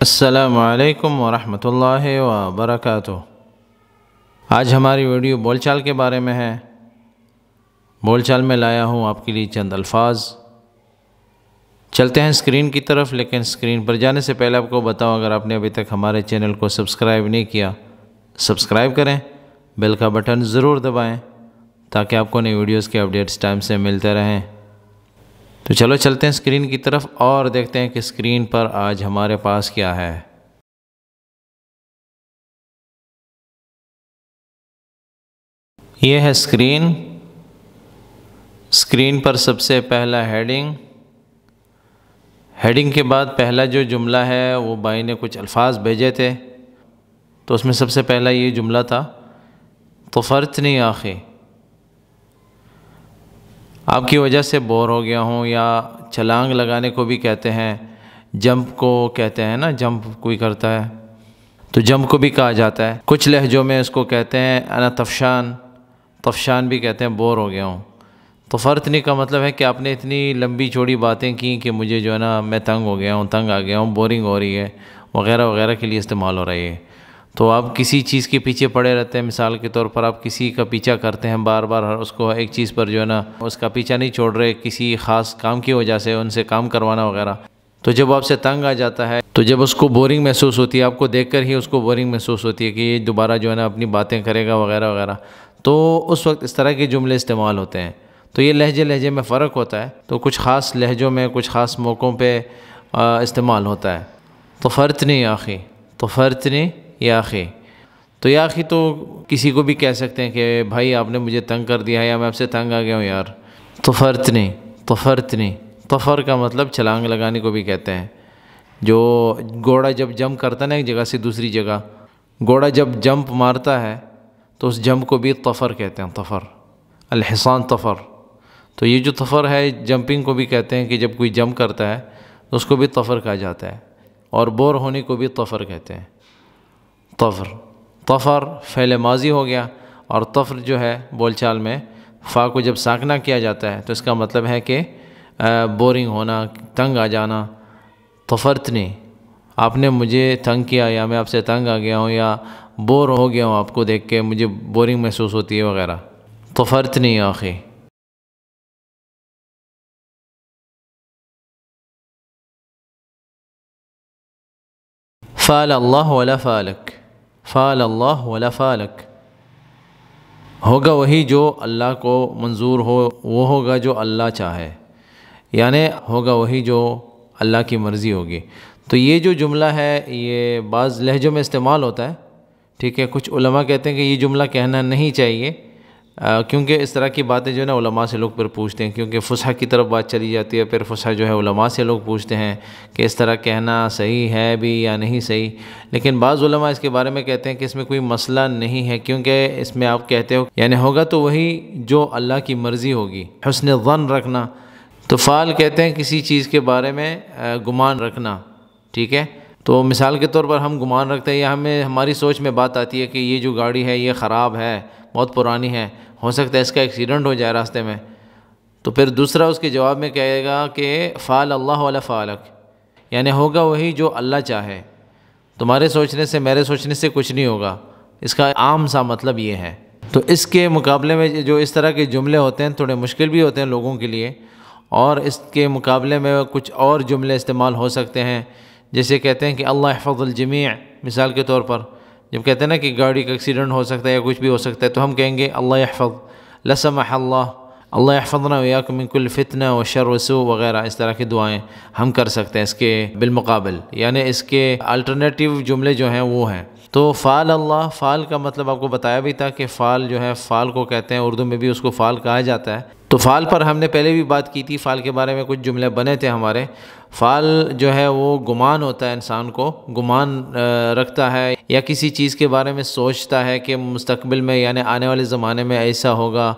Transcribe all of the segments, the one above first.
السلام علیکم ورحمۃ اللہ وبرکاتہ۔ آج ہماری ویڈیو بول چال کے بارے میں ہے۔ بول چال میں لایا ہوں آپ کے لیے چند الفاظ۔ چلتے ہیں اسکرین کی طرف، لیکن اسکرین پر جانے سے پہلے آپ کو بتاؤں، اگر آپ نے ابھی تک ہمارے چینل کو سبسکرائب نہیں کیا، سبسکرائب کریں، بیل کا بٹن ضرور دبائیں تاکہ آپ کو نئی ویڈیوز کے اپڈیٹس ٹائم سے ملتے رہیں۔ تو چلو چلتے ہیں اسکرین کی طرف اور دیکھتے ہیں کہ اسکرین پر آج ہمارے پاس کیا ہے۔ یہ ہے اسکرین۔ اسکرین پر سب سے پہلا ہیڈنگ کے بعد پہلا جو جملہ ہے وہ بھائی نے کچھ الفاظ بھیجے تھے، تو اس میں سب سے پہلا یہ جملہ تھا، طفرتنی آخی، آپ کی وجہ سے بور ہو گیا ہوں، یا چھلانگ لگانے کو بھی کہتے ہیں، جمپ کو کہتے ہیں نا، جمپ کوئی کرتا ہے تو جمپ کو بھی کہا جاتا ہے۔ کچھ لہجوں میں اس کو کہتے ہیں انا طفشان، طفشان بھی کہتے ہیں، بور ہو گیا ہوں۔ طفرتنی کا مطلب ہے کہ آپ نے اتنی لمبی چوڑی باتیں کی کہ مجھے جو ہے نا میں تنگ ہو گیا ہوں، تنگ آ گیا ہوں، بورنگ ہو رہی ہے، وغیرہ وغیرہ کے لیے استعمال ہو رہی ہے۔ تو آپ کسی چیز کے پیچھے پڑے رہتے ہیں، مثال کے طور پر آپ کسی کا پیچھا کرتے ہیں بار بار، اس کو ایک چیز پر جو ہے نا اس کا پیچھا نہیں چھوڑ رہے، کسی خاص کام کی وجہ سے ان سے کام کروانا وغیرہ، تو جب آپ سے تنگ آ جاتا ہے، تو جب اس کو بورنگ محسوس ہوتی ہے، آپ کو دیکھ کر ہی اس کو بورنگ محسوس ہوتی ہے کہ یہ دوبارہ جو ہے نا اپنی باتیں کرے گا وغیرہ وغیرہ، تو اس وقت اس طرح کے جملے استعمال ہوتے ہیں۔ تو یہ لہجے میں فرق ہوتا ہے، تو کچھ خاص لہجوں میں کچھ خاص موقعوں پہ استعمال ہوتا ہے۔ طفرتنی یا اخی، طفرتنی یا اخی، تو یا اخی تو کسی کو بھی کہہ سکتے ہیں کہ بھائی آپ نے مجھے تنگ کر دیا ہے، یا میں آپ سے تنگ آ گیا ہوں یار۔ طفرتنی، طفرتنی، طفر کا مطلب چھلانگ لگانے کو بھی کہتے ہیں۔ جو گھوڑا جب جمپ کرتا ہے نا ایک جگہ سے دوسری جگہ، گھوڑا جب جمپ مارتا ہے تو اس جمپ کو بھی طفر کہتے ہیں، طفر، الحصان طفر۔ تو یہ جو طفر ہے، جمپنگ کو بھی کہتے ہیں کہ جب کوئی جمپ کرتا ہے تو اس کو بھی طفر کہا جاتا ہے، اور بور ہونے کو بھی طفر کہتے ہیں۔ طفر، طفر فعل ماضی ہو گیا، اور طفر جو ہے بول چال میں فا کو جب ساکنہ کیا جاتا ہے تو اس کا مطلب ہے کہ بورنگ ہونا، تنگ آ جانا۔ طفرتنی، آپ نے مجھے تنگ کیا، یا میں آپ سے تنگ آ گیا ہوں، یا بور ہو گیا ہوں آپ کو دیکھ کے، مجھے بورنگ محسوس ہوتی ہے وغیرہ۔ طفرتنی یا اخی۔ فعل اللہ ولا فعلک، فعل اللہ ولا فعلک، ہوگا وہی جو اللہ کو منظور ہو، وہ ہوگا جو اللہ چاہے، یعنی ہوگا وہی جو اللہ کی مرضی ہوگی۔ تو یہ جو جملہ ہے یہ بعض لہجوں میں استعمال ہوتا ہے، ٹھیک ہے۔ کچھ علماء کہتے ہیں کہ یہ جملہ کہنا نہیں چاہیے، کیونکہ اس طرح کی باتیں جو ہے نا علماء سے لوگ پھر پوچھتے ہیں، کیونکہ فصحا کی طرف بات چلی جاتی ہے، پھر فصحا جو ہے علماء سے لوگ پوچھتے ہیں کہ اس طرح کہنا صحیح ہے بھی یا نہیں صحیح۔ لیکن بعض علماء اس کے بارے میں کہتے ہیں کہ اس میں کوئی مسئلہ نہیں ہے، کیونکہ اس میں آپ کہتے ہو یعنی ہوگا تو وہی جو اللہ کی مرضی ہوگی، حسن ظن رکھنا۔ تو فعل کہتے ہیں کسی چیز کے بارے میں گمان رکھنا، ٹھیک ہے۔ تو مثال کے طور پر ہم گمان رکھتے ہیں، یا ہماری سوچ میں بات آتی ہے کہ یہ جو گاڑی ہے یہ خراب ہے، بہت پرانی ہے، ہو سکتا ہے اس کا ایکسیڈنٹ ہو جائے راستے میں، تو پھر دوسرا اس کے جواب میں کہے گا کہ فعل اللہ ولا فعلک، یعنی ہوگا وہی جو اللہ چاہے، تمہارے سوچنے سے میرے سوچنے سے کچھ نہیں ہوگا۔ اس کا عام سا مطلب یہ ہے۔ تو اس کے مقابلے میں جو اس طرح کے جملے ہوتے ہیں تھوڑے مشکل بھی ہوتے ہیں لوگوں کے لیے، اور اس کے مقابلے میں کچھ اور جملے استعمال ہو سکتے ہیں، جیسے کہتے ہیں کہ اللہ احفظ الجمیع، مثال کے طور پر جب کہتے ہیں نا کہ گاڑی کا ایکسیڈنٹ ہو سکتا ہے یا کچھ بھی ہو سکتا ہے، تو ہم کہیں گے اللہ یحفظ، لسمح اللہ، اللہ یحفظنا ویاکم من کل فتنہ و شر و سوء وغیرہ، اس طرح کی دعائیں ہم کر سکتے ہیں اس کے بالمقابل، یعنی اس کے الٹرنیٹیو جملے جو ہیں وہ ہیں۔ تو فعل اللہ، فعل کا مطلب آپ کو بتایا بھی تھا کہ فعل جو ہے فعل کو کہتے ہیں، اردو میں بھی اس کو فعل کہا جاتا ہے۔ تو فعل پر ہم نے پہلے بھی بات کی تھی، فعل کے بارے میں کچھ جملے بنے تھے ہمارے۔ فعل جو ہے وہ گمان ہوتا ہے، انسان کو گمان رکھتا ہے، یا کسی چیز کے بارے میں سوچتا ہے کہ مستقبل میں یعنی آنے والے زمانے میں ایسا ہوگا۔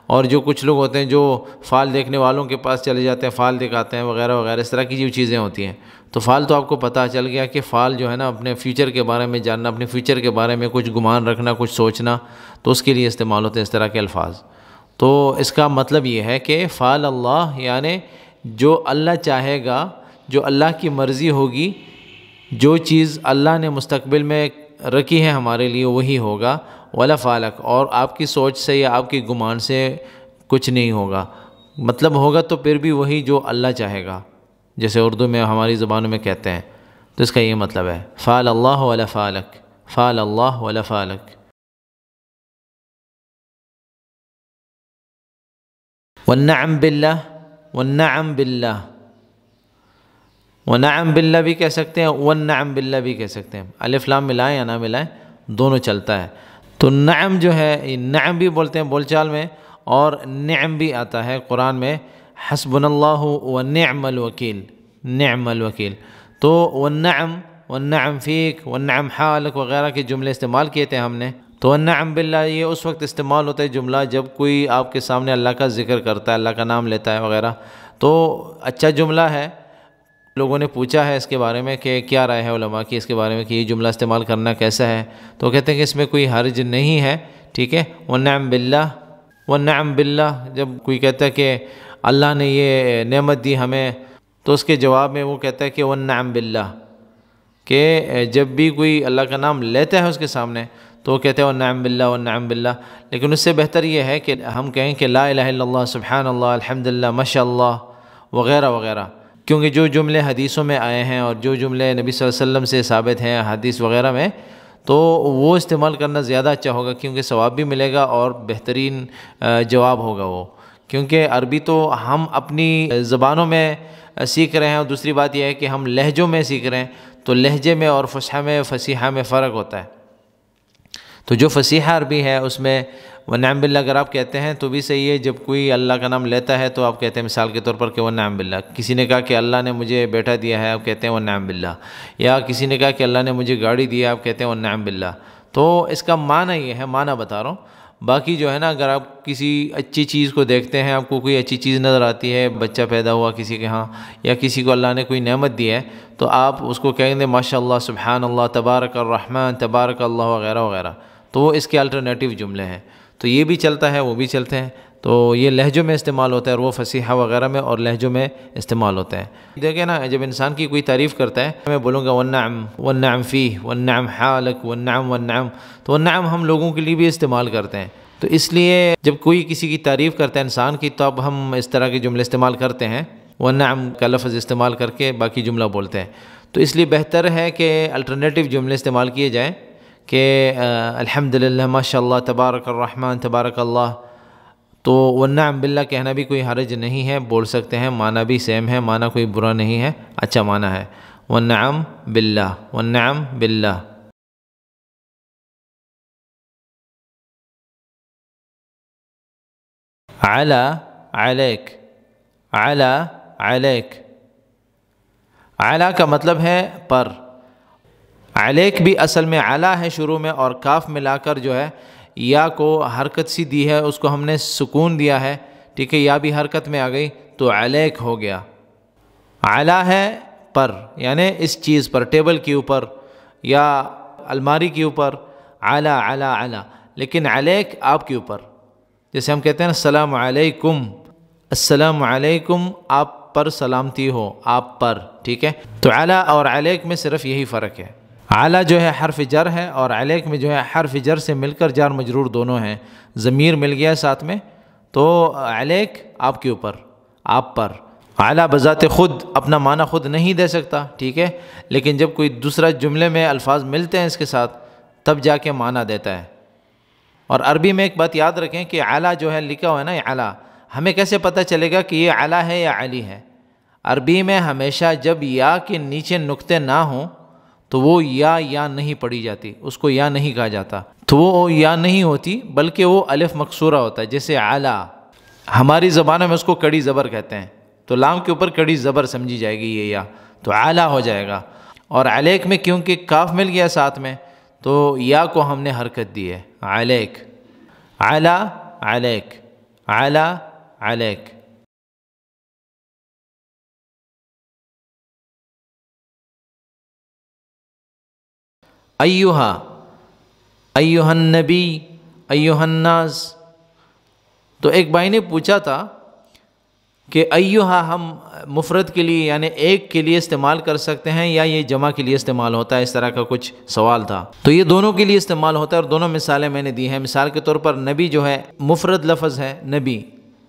اور جو کچھ لوگ ہوتے ہیں جو فعل دیکھنے والوں کے پاس چلے جاتے ہیں، فعل دکھاتے ہیں وغیرہ وغیرہ، اس طرح کی جو چیزیں ہوتی ہیں۔ تو فعل تو آپ کو پتہ چل گیا کہ فعل جو ہے نا اپنے فیوچر کے بارے میں جاننا، اپنے فیوچر کے بارے میں کچھ گمان رکھنا، کچھ سوچنا، تو اس کے لیے استعمال ہوتے ہیں اس طرح کے الفاظ۔ تو اس کا مطلب یہ ہے کہ فعل اللہ یعنی جو اللہ چاہے گا، جو اللہ کی مرضی ہوگی جو چیز اللہ نے مستقبل میں رکھی ہے ہمارے لیے وہی ہوگا، ولا فالک، اور آپ کی سوچ سے یا آپ کی گمان سے کچھ نہیں ہوگا، مطلب ہوگا تو پھر بھی وہی جو اللہ چاہے گا، جیسے اردو میں ہماری زبانوں میں کہتے ہیں، تو اس کا یہ مطلب ہے فعل اللہ ولا فالک، فعل اللہ ولا فالک۔ والنعم باللہ، والنعم باللہ، ونعم باللہ بھی کہہ سکتے ہیں، والنعم باللہ بھی کہہ سکتے ہیں، الف لام ملائیں یا نہ ملائیں دونوں چلتا ہے۔ تو نعم جو ہے، نعم بھی بولتے ہیں بول چال میں، اور نعم بھی آتا ہے قرآن میں، حسبنا اللہ ونعم الوکیل، نعم الوکیل۔ تو والنعم، والنعم فیک، والنعم حالک وغیرہ کے جملے استعمال کیے تھے ہم نے۔ تو والنعم باللہ یہ اس وقت استعمال ہوتا ہے جملہ جب کوئی آپ کے سامنے اللہ کا ذکر کرتا ہے، اللہ کا نام لیتا ہے وغیرہ، تو اچھا جملہ ہے۔ لوگوں نے پوچھا ہے اس کے بارے میں کہ کیا رائے ہے علماء کی اس کے بارے میں کہ یہ جملہ استعمال کرنا کیسا ہے، تو کہتے ہیں کہ اس میں کوئی حرج نہیں ہے، ٹھیک ہے۔ والنعم باللہ، والنعم باللہ، جب کوئی کہتا ہے کہ اللہ نے یہ نعمت دی ہمیں، تو اس کے جواب میں وہ کہتا ہے کہ والنعم باللہ، کہ جب بھی کوئی اللہ کا نام لیتا ہے اس کے سامنے تو وہ کہتے ہیں والنعم باللہ، والنعم باللہ۔ لیکن اس سے بہتر یہ ہے کہ ہم کہیں کہ لا الہ الا اللہ، سبحان اللہ، الحمدللہ، ماشاء اللہ وغیرہ وغیرہ، کیونکہ جو جملے حدیثوں میں آئے ہیں اور جو جملے نبی صلی اللہ علیہ وسلم سے ثابت ہیں حدیث وغیرہ میں، تو وہ استعمال کرنا زیادہ اچھا ہوگا، کیونکہ ثواب بھی ملے گا اور بہترین جواب ہوگا وہ۔ کیونکہ عربی تو ہم اپنی زبانوں میں سیکھ رہے ہیں، اور دوسری بات یہ ہے کہ ہم لہجوں میں سیکھ رہے ہیں، تو لہجے میں اور فصیحہ میں فرق ہوتا ہے۔ تو جو فصیحہ عربی ہے اس میں والنعم باللہ اگر آپ کہتے ہیں تو بھی صحیح ہے، جب کوئی اللہ کا نام لیتا ہے تو آپ کہتے ہیں مثال کے طور پر کہ والنعم باللہ۔ کسی نے کہا کہ اللہ نے مجھے بیٹا دیا ہے، آپ کہتے ہیں والنعم باللہ، یا کسی نے کہا کہ اللہ نے مجھے گاڑی دی ہے، آپ کہتے ہیں والنعم باللہ۔ تو اس کا معنی یہ ہے، معنی بتا رہا ہوں۔ باقی جو ہے نا، اگر آپ کسی اچھی چیز کو دیکھتے ہیں، آپ کو کوئی اچھی چیز نظر آتی ہے، بچہ پیدا ہوا کسی کے ہاں، یا کسی کو اللہ نے کوئی نعمت دی ہے، تو آپ اس کو کہیں گے ماشاء اللہ، سبحان اللہ، تبارک الرحمن، تبارک اللہ وغیرہ وغیرہ، تو وہ اس کے الٹرنیٹیو جملے ہیں۔ تو یہ بھی چلتا ہے، وہ بھی چلتے ہیں، تو یہ لہجوں میں استعمال ہوتا ہے، اور وہ فصیحہ وغیرہ میں اور لہجوں میں استعمال ہوتا ہے۔ دیکھیں نا، جب انسان کی کوئی تعریف کرتا ہے، میں بولوں گا والنعم، والنعم فیہ، والنعم حالک، والنعم، والنعم، تو والنعم ہم لوگوں کے لیے بھی استعمال کرتے ہیں۔ تو اس لیے جب کوئی کسی کی تعریف کرتا ہے انسان کی، تو اب ہم اس طرح کے جملے استعمال کرتے ہیں، والنعم کا لفظ استعمال کر کے باقی جملہ بولتے ہیں۔ تو اس لیے بہتر ہے کہ الٹرنیٹیو جملے استعمال کیے جائیں، کہ الحمدللہ، ماشاء اللہ، تبارک الرحمن، تبارک اللہ۔ تو والنعم باللہ کہنا بھی کوئی حرج نہیں ہے، بول سکتے ہیں، معنی بھی سیم ہے، معنی کوئی برا نہیں ہے، اچھا معنی ہے، والنعم باللہ، والنعم باللہ۔ علی، علیک، علی، علیک، علی کا مطلب ہے پر، علیک بھی اصل میں علی ہے شروع میں، اور کاف ملا کر جو ہے یا کو حرکت سی دی ہے، اس کو ہم نے سکون دیا ہے، ٹھیک ہے، یا بھی حرکت میں آ گئی تو علیک ہو گیا۔ علی ہے پر، یعنی اس چیز پر، ٹیبل کے اوپر یا الماری کے اوپر، علی، علی، علی، لیکن علیک آپ کے اوپر، جیسے ہم کہتے ہیں نا السلام علیکم، السلام علیکم، آپ پر سلامتی ہو، آپ پر، ٹھیک ہے۔ تو علی اور علیک میں صرف یہی فرق ہے، علی جو ہے حرف جر ہے، اور علیک میں جو ہے حرف جر سے مل کر جار مجرور دونوں ہیں، ضمیر مل گیا ساتھ میں، تو علیک آپ کے اوپر، آپ پر۔ علی بذات خود اپنا معنی خود نہیں دے سکتا، ٹھیک ہے، لیکن جب کوئی دوسرا جملے میں الفاظ ملتے ہیں اس کے ساتھ تب جا کے معنی دیتا ہے۔ اور عربی میں ایک بات یاد رکھیں کہ علی جو ہے لکھا ہوا ہے نا، یہ علی، ہمیں کیسے پتہ چلے گا کہ یہ علی ہے یا علی ہے؟ عربی میں ہمیشہ جب یا کے نیچے نقطے نہ ہوں تو وہ یا نہیں پڑھی جاتی، اس کو یا نہیں کہا جاتا، تو وہ یا نہیں ہوتی بلکہ وہ الف مکسورہ ہوتا ہے، جیسے علی، ہماری زبانوں میں اس کو کڑی زبر کہتے ہیں، تو لام کے اوپر کڑی زبر سمجھی جائے گی یہ یا، تو علی ہو جائے گا۔ اور علیک میں کیونکہ کاف مل گیا ساتھ میں تو یا کو ہم نے حرکت دی ہے، علیک، علی، علیک، علی، علیک۔ ایہا، ایہا النبی، ایہا الناس۔ تو ایک بھائی نے پوچھا تھا کہ ایہا ہم مفرد کے لیے یعنی ایک کے لیے استعمال کر سکتے ہیں یا یہ جمع کے لیے استعمال ہوتا ہے، اس طرح کا کچھ سوال تھا۔ تو یہ دونوں کے لیے استعمال ہوتا ہے اور دونوں مثالیں میں نے دی ہیں۔ مثال کے طور پر نبی جو ہے مفرد لفظ ہے، نبی،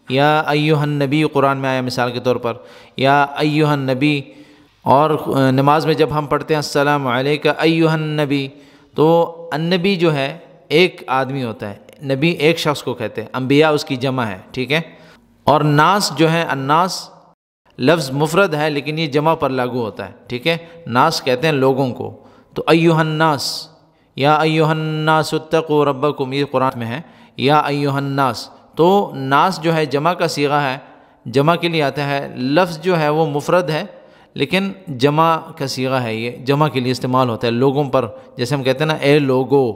یا ایہا النبی قرآن میں آیا مثال کے طور پر، یا ایہا النبی۔ اور نماز میں جب ہم پڑھتے ہیں السلام علیکہ ایہا النبی، تو النبی جو ہے ایک آدمی ہوتا ہے، نبی ایک شخص کو کہتے ہیں، انبیاء اس کی جمع ہے، ٹھیک ہے۔ اور ناس جو ہے، الناس لفظ مفرد ہے لیکن یہ جمع پر لاگو ہوتا ہے، ٹھیک ہے۔ ناس کہتے ہیں لوگوں کو، تو ایہا الناس، یا ایہا الناس اتقوا ربکم، یہ قرآن میں ہے، یا ایہا الناس۔ تو ناس جو ہے جمع کا صیغہ ہے، جمع کے لیے آتا ہے، لفظ جو ہے وہ مفرد ہے لیکن جمع کا صیغہ ہے، یہ جمع کے لیے استعمال ہوتا ہے لوگوں پر، جیسے ہم کہتے ہیں نا اے لوگو،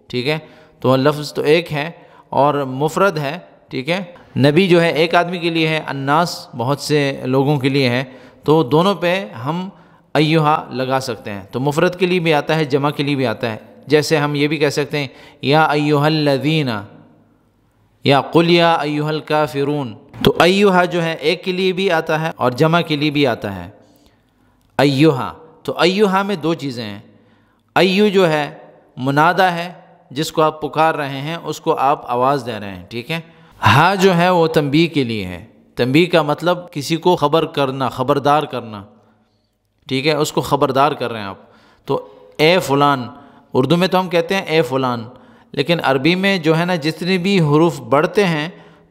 ٹھیک ہے۔ تو لفظ تو ایک ہے اور مفرد ہے، ٹھیک ہے۔ نبی جو ہے ایک آدمی کے لیے ہے، الناس بہت سے لوگوں کے لیے ہے، تو دونوں پہ ہم ایہا لگا سکتے ہیں۔ تو مفرد کے لیے بھی آتا ہے، جمع کے لیے بھی آتا ہے۔ جیسے ہم یہ بھی کہہ سکتے ہیں یا ایہا الذین، یا قل یا ایہا الکافرون۔ تو ایہا جو ہے ایک کے لیے بھی آتا ہے اور جمع کے لیے بھی آتا ہے، ایہا۔ تو ایہا میں دو چیزیں ہیں، ایو جو ہے منادہ ہے، جس کو آپ پکار رہے ہیں اس کو آپ آواز دے رہے ہیں، ٹھیک ہے۔ ہاں جو ہے وہ تنبیہ کے لیے ہے، تنبیہ کا مطلب کسی کو خبر کرنا، خبردار کرنا، ٹھیک ہے، اس کو خبردار کر رہے ہیں آپ۔ تو اے فلان، اردو میں تو ہم کہتے ہیں اے فلان، لیکن عربی میں جو ہے نا جتنے بھی حروف بڑھتے ہیں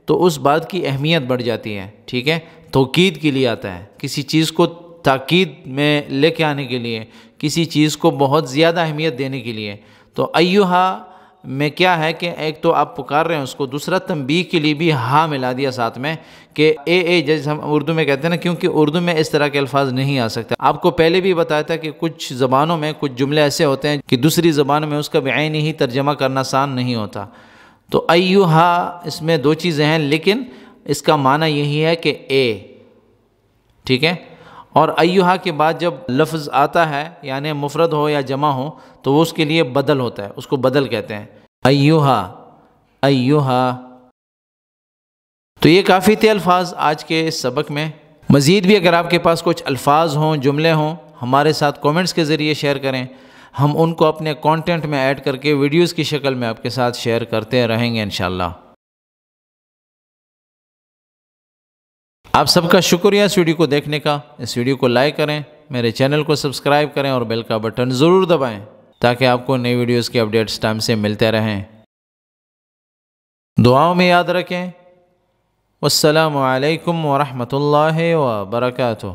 تو اس بات کی اہمیت بڑھ جاتی ہے، ٹھیک ہے۔ توکید کے لیے آتا ہے، کسی چیز کو تاکید میں لے کے آنے کے لیے، کسی چیز کو بہت زیادہ اہمیت دینے کے لیے۔ تو ایہا میں کیا ہے کہ ایک تو آپ پکار رہے ہیں اس کو، دوسرا تنبیہ کے لیے بھی ہاں ملا دیا ساتھ میں کہ اے جیسے ہم اردو میں کہتے ہیں نا، کیونکہ اردو میں اس طرح کے الفاظ نہیں آ سکتے۔ آپ کو پہلے بھی بتایا تھا کہ کچھ زبانوں میں کچھ جملے ایسے ہوتے ہیں کہ دوسری زبان میں اس کا بعینی ہی ترجمہ کرنا آسان نہیں ہوتا۔ تو ایہا اس میں دو چیزیں ہیں لیکن اس کا معنی یہی ہے کہ اے، ٹھیک ہے۔ اور ایہا کے بعد جب لفظ آتا ہے یعنی مفرد ہو یا جمع ہو تو وہ اس کے لیے بدل ہوتا ہے، اس کو بدل کہتے ہیں، ایہا ایہا۔ تو یہ کافی تھے الفاظ آج کے اس سبق میں۔ مزید بھی اگر آپ کے پاس کچھ الفاظ ہوں، جملے ہوں، ہمارے ساتھ کومنٹس کے ذریعے شیئر کریں، ہم ان کو اپنے کانٹینٹ میں ایڈ کر کے ویڈیوز کی شکل میں آپ کے ساتھ شیئر کرتے رہیں گے انشاءاللہ۔ آپ سب کا شکریہ اس ویڈیو کو دیکھنے کا۔ اس ویڈیو کو لائک کریں، میرے چینل کو سبسکرائب کریں اور بیل کا بٹن ضرور دبائیں تاکہ آپ کو نئی ویڈیوز کی اپڈیٹس ٹائم سے ملتے رہیں۔ دعاؤں میں یاد رکھیں۔ والسلام علیکم ورحمۃ اللہ وبرکاتہ۔